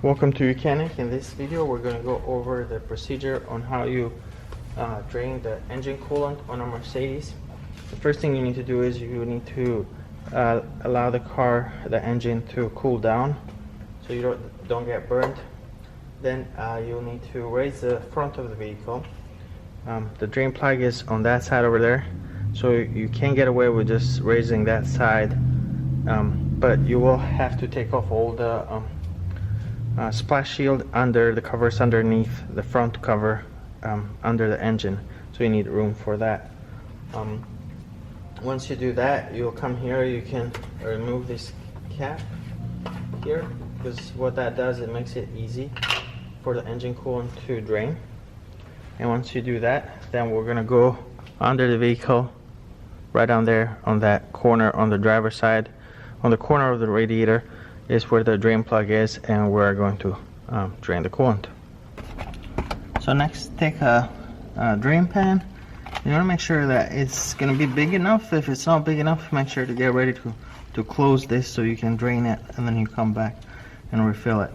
Welcome to YOUCANIC. In this video we're going to go over the procedure on how you drain the engine coolant on a Mercedes. The first thing you need to do is you need to allow the engine to cool down so you don't get burned. Then you'll need to raise the front of the vehicle. The drain plug is on that side over there, so you can't get away with just raising that side, but you will have to take off all the splash shield under the covers underneath the front cover under the engine, so you need room for that. Once you do that, you'll come here. You can remove this cap here, because what that does, it makes it easy for the engine coolant to drain. And once you do that, then we're gonna go under the vehicle, right down there on that corner on the driver's side, on the corner of the radiator is where the drain plug is, and we're going to drain the coolant. So next, take a drain pan. You want to make sure that it's going to be big enough. If it's not big enough, make sure to get ready to close this so you can drain it, and then you come back and refill it.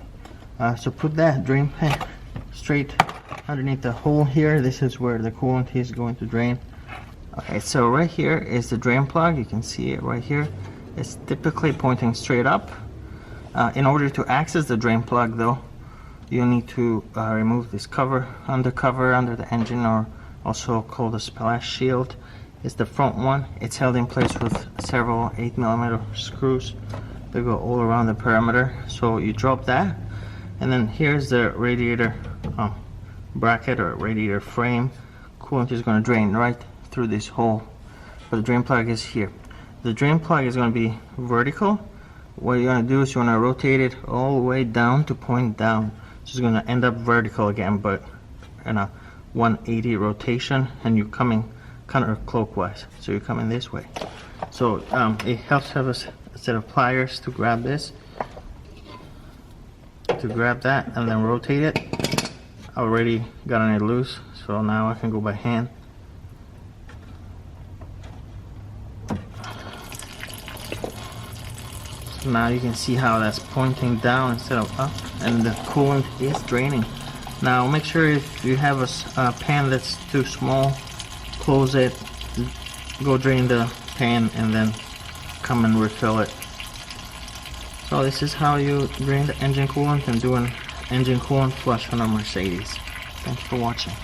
So put that drain pan straight underneath the hole here. This is where the coolant is going to drain. Okay, so right here is the drain plug. You can see it right here. It's typically pointing straight up. In order to access the drain plug, though, you need to remove this cover under the engine, or also called the splash shield. It's the front one. It's held in place with several 8mm screws that go all around the perimeter. So you drop that, and then here's the radiator bracket or radiator frame. Coolant is going to drain right through this hole, but the drain plug is here. The drain plug is going to be vertical. What you're going to do is you want to rotate it all the way down to point down. So it's going to end up vertical again, but in a 180 rotation, and you're coming counterclockwise. So you're coming this way. So it helps to have a set of pliers to grab this, to grab that, and then rotate it. I already gotten it loose, so now I can go by hand. Now you can see how that's pointing down instead of up, and the coolant is draining. Now make sure if you have a pan that's too small, close it, go drain the pan, and then come and refill it. So this is how you drain the engine coolant and do an engine coolant flush on a Mercedes. Thanks for watching.